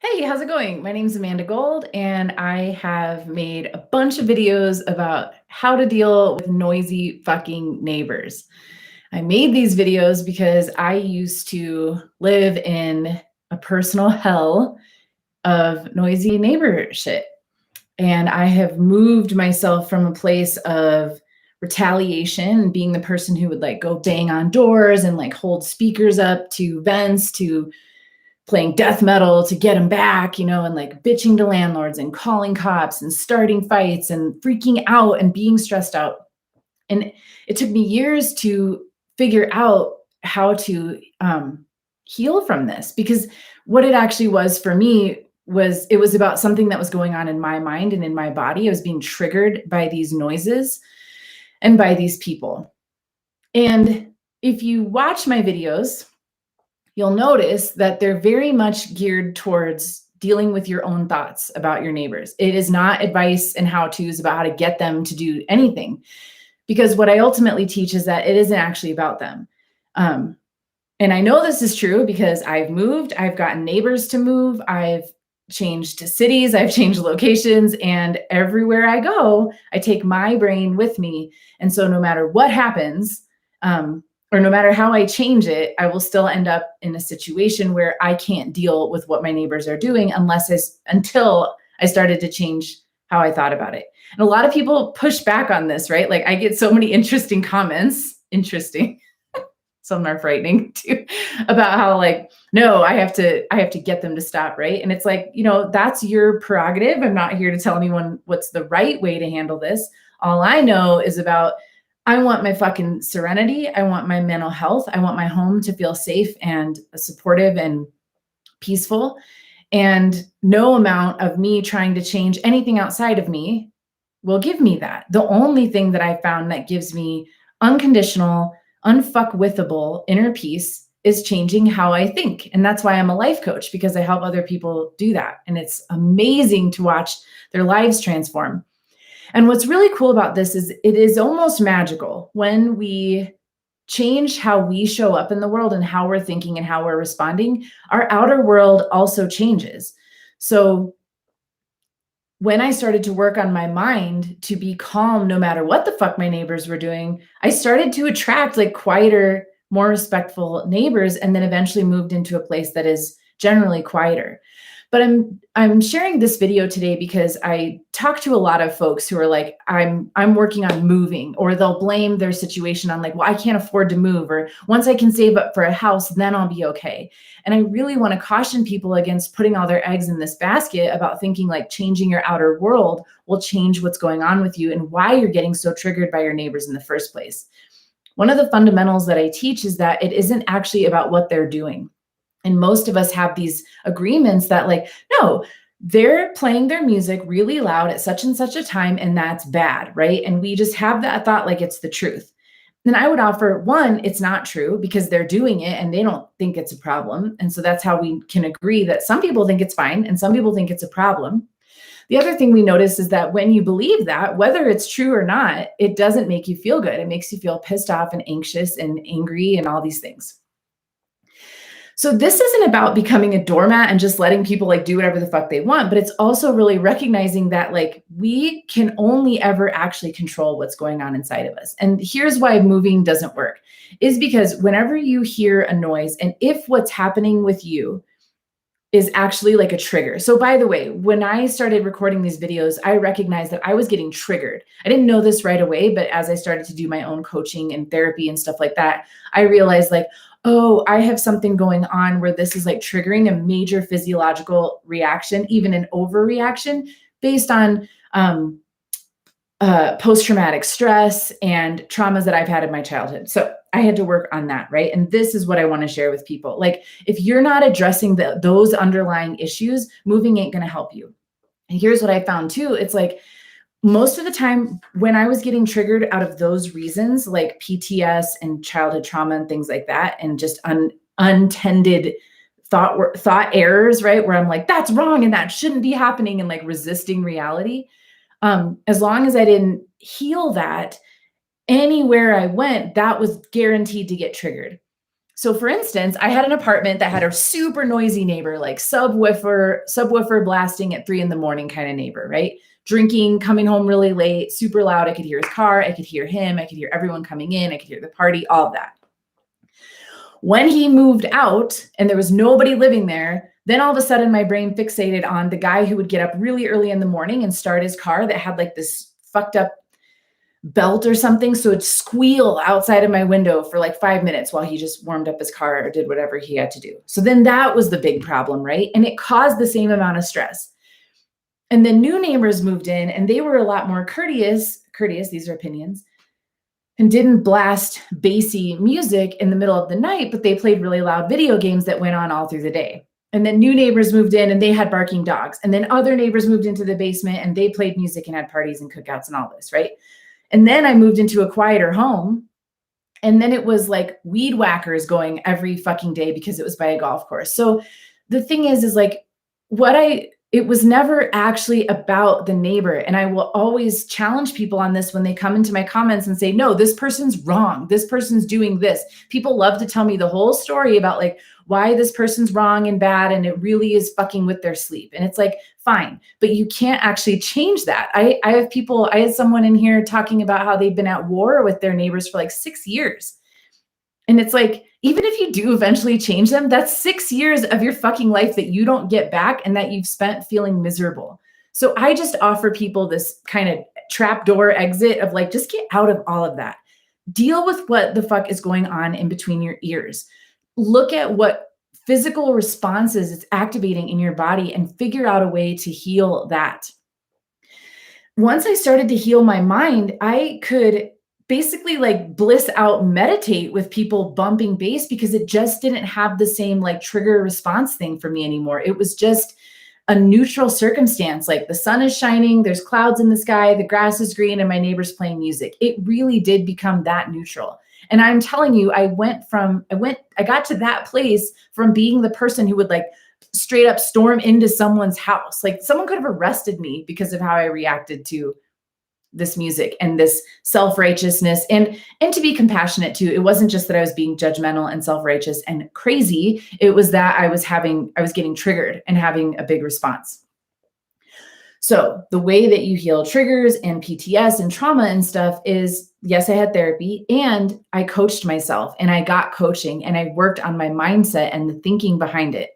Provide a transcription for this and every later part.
Hey, how's it going? My name's Amanda Gold, and I have made a bunch of videos about how to deal with noisy fucking neighbors. I made these videos because I used to live in a personal hell of noisy neighbor shit. And I have moved myself from a place of retaliation, being the person who would like go bang on doors and like hold speakers up to vents, to playing death metal to get them back, and like bitching to landlords and calling cops and starting fights and freaking out and being stressed out. And it took me years to figure out how to heal from this, because what it actually was for me was it was about something that was going on in my mind and in my body. I was being triggered by these noises and by these people. And if you watch my videos, you'll notice that they're very much geared towards dealing with your own thoughts about your neighbors. It is not advice and how to's about how to get them to do anything, because what I ultimately teach is that it isn't actually about them. Um, and I know this is true because I've moved, I've gotten neighbors to move, I've changed to cities, I've changed locations, and everywhere I go, I take my brain with me. And so no matter what happens, um, or no matter how I change it, I will still end up in a situation where I can't deal with what my neighbors are doing until I started to change how I thought about it. And a lot of people push back on this, right? Like I get so many interesting comments, interesting, some are frightening too, about how like, no, I have to get them to stop, right? And it's like, that's your prerogative. I'm not here to tell anyone what's the right way to handle this. All I know is about I want my fucking serenity. I want my mental health. I want my home to feel safe and supportive and peaceful. And no amount of me trying to change anything outside of me will give me that. The only thing that I found that gives me unconditional, unfuckwithable inner peace is changing how I think. And that's why I'm a life coach, because I help other people do that. And it's amazing to watch their lives transform. And what's really cool about this is it is almost magical when we change how we show up in the world and how we're thinking and how we're responding. Our outer world also changes. So when I started to work on my mind to be calm no matter what the fuck my neighbors were doing, I started to attract like quieter, more respectful neighbors, and then eventually moved into a place that is generally quieter. But I'm sharing this video today because I talk to a lot of folks who are like, I'm working on moving, or they'll blame their situation on like, well, I can't afford to move, or once I can save up for a house, then I'll be okay. And I really want to caution people against putting all their eggs in this basket about thinking like changing your outer world will change what's going on with you and why you're getting so triggered by your neighbors in the first place. One of the fundamentals that I teach is that it isn't actually about what they're doing. And most of us have these agreements that like, no, they're playing their music really loud at such and such a time, and that's bad, right? And we just have that thought like it's the truth. And I would offer, one, it's not true because they're doing it and they don't think it's a problem. And so that's how we can agree that some people think it's fine and some people think it's a problem. The other thing we notice is that when you believe that, whether it's true or not, it doesn't make you feel good. It makes you feel pissed off and anxious and angry and all these things. So this isn't about becoming a doormat and just letting people like do whatever the fuck they want, but it's also really recognizing that like we can only ever actually control what's going on inside of us. And here's why moving doesn't work is because whenever you hear a noise, and if what's happening with you is actually like a trigger. So by the way, when I started recording these videos, I recognized that I was getting triggered. I didn't know this right away, but as I started to do my own coaching and therapy and stuff like that, I realized like, oh, I have something going on where this is like triggering a major physiological reaction, even an overreaction based on post-traumatic stress and traumas that I've had in my childhood. So I had to work on that, right? And this is what I want to share with people. Like, if you're not addressing those underlying issues, moving ain't going to help you. And here's what I found too. It's like most of the time when I was getting triggered out of those reasons, like PTS and childhood trauma and things like that, and just untended thought errors, right? Where I'm like, that's wrong and that shouldn't be happening, and like resisting reality. As long as I didn't heal that, anywhere I went, that was guaranteed to get triggered. So for instance, I had an apartment that had a super noisy neighbor, like subwoofer blasting at 3 a.m. kind of neighbor, right? Drinking, coming home really late, super loud. I could hear his car. I could hear him. I could hear everyone coming in. I could hear the party, all of that. When he moved out and there was nobody living there, then all of a sudden my brain fixated on the guy who would get up really early in the morning and start his car that had like this fucked up belt or something. So it'd squeal outside of my window for like 5 minutes while he just warmed up his car or did whatever he had to do. So then that was the big problem, right? And it caused the same amount of stress. And then new neighbors moved in and they were a lot more courteous, these are opinions, and didn't blast bassy music in the middle of the night, but they played really loud video games that went on all through the day. And then new neighbors moved in and they had barking dogs. And then other neighbors moved into the basement and they played music and had parties and cookouts and all this, right? And then I moved into a quieter home. And then it was like weed whackers going every fucking day because it was by a golf course. So the thing is like it was never actually about the neighbor. And I will always challenge people on this when they come into my comments and say, no, this person's wrong. This person's doing this. People love to tell me the whole story about like why this person's wrong and bad. And it really is fucking with their sleep. And it's like, fine, but you can't actually change that. I had someone in here talking about how they've been at war with their neighbors for like 6 years. And it's like, even if you do eventually change them, that's 6 years of your fucking life that you don't get back and that you've spent feeling miserable. So I just offer people this kind of trapdoor exit of like, just get out of all of that. Deal with what the fuck is going on in between your ears. Look at what physical responses it's activating in your body and figure out a way to heal that. Once I started to heal my mind, I could basically like bliss out meditate with people bumping bass because it just didn't have the same like trigger response thing for me anymore. It was just a neutral circumstance. Like the sun is shining, there's clouds in the sky, the grass is green, and my neighbor's playing music. It really did become that neutral. And I'm telling you, I got to that place from being the person who would like straight up storm into someone's house. Like someone could have arrested me because of how I reacted to this music and this self-righteousness and to be compassionate too. It wasn't just that I was being judgmental and self-righteous and crazy. It was that I was getting triggered and having a big response. So the way that you heal triggers and PTS and trauma and stuff is, yes, I had therapy and I coached myself and I got coaching and I worked on my mindset and the thinking behind it.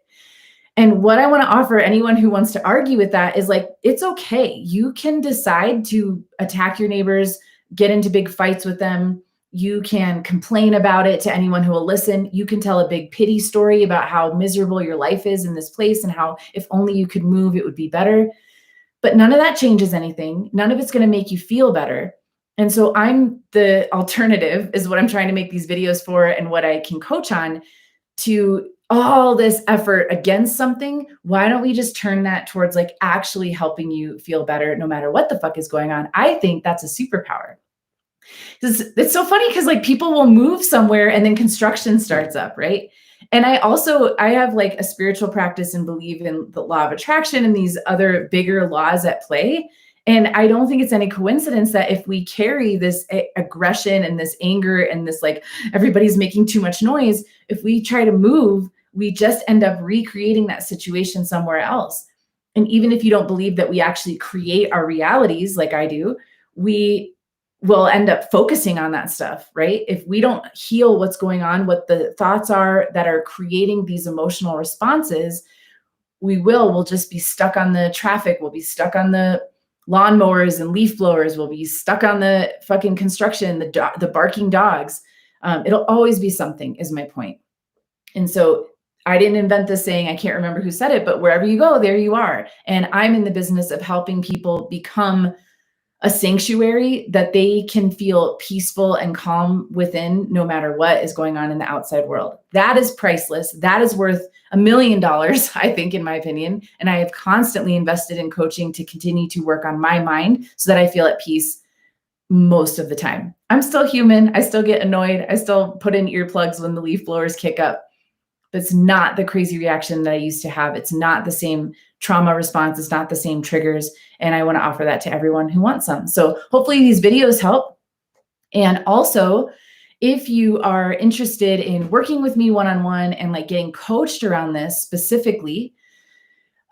And what I want to offer anyone who wants to argue with that is like, it's okay. You can decide to attack your neighbors, get into big fights with them. You can complain about it to anyone who will listen. You can tell a big pity story about how miserable your life is in this place and how if only you could move, it would be better. But none of that changes anything. None of it's going to make you feel better. And so I'm the alternative is what I'm trying to make these videos for and what I can coach on to all this effort against something. Why don't we just turn that towards like actually helping you feel better no matter what the fuck is going on? I think that's a superpower. It's so funny because like people will move somewhere and then construction starts up, right? And I have like a spiritual practice and believe in the law of attraction and these other bigger laws at play. And I don't think it's any coincidence that if we carry this aggression and this anger and this like everybody's making too much noise, if we try to move, we just end up recreating that situation somewhere else. And even if you don't believe that we actually create our realities like I do, we will end up focusing on that stuff, right? If we don't heal what's going on, what the thoughts are that are creating these emotional responses, we'll just be stuck on the traffic. We'll be stuck on the lawnmowers and leaf blowers. We'll be stuck on the fucking construction, the barking dogs. It'll always be something is my point. And so I didn't invent this saying, I can't remember who said it, but wherever you go, there you are. And I'm in the business of helping people become a sanctuary that they can feel peaceful and calm within no matter what is going on in the outside world. That is priceless. That is worth $1 million, I think, in my opinion. And I have constantly invested in coaching to continue to work on my mind so that I feel at peace most of the time. I'm still human. I still get annoyed. I still put in earplugs when the leaf blowers kick up. But it's not the crazy reaction that I used to have. It's not the same trauma response. It's not the same triggers. And I want to offer that to everyone who wants some. So hopefully these videos help. And also, if you are interested in working with me one-on-one and like getting coached around this specifically,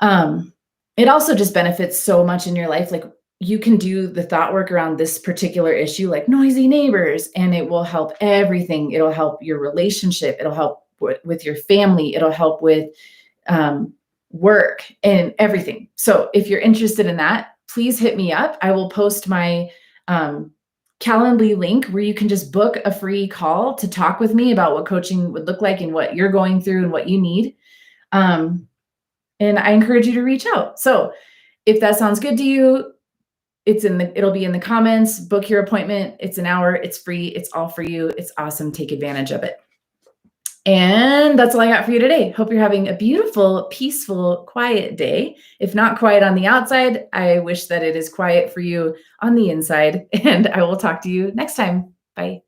um, it also just benefits so much in your life. Like you can do the thought work around this particular issue, like noisy neighbors, and it will help everything. It'll help your relationship. It'll help with your family. It'll help with um, work and everything. So if you're interested in that, please hit me up. I will post my um, Calendly link where you can just book a free call to talk with me about what coaching would look like and what you're going through and what you need. And I encourage you to reach out. So if that sounds good to you, it'll be in the comments. Book your appointment. It's an hour. It's free. It's all for you. It's awesome. Take advantage of it. And that's all I got for you today. Hope you're having a beautiful, peaceful, quiet day. If not quiet on the outside, I wish that it is quiet for you on the inside. And I will talk to you next time. Bye.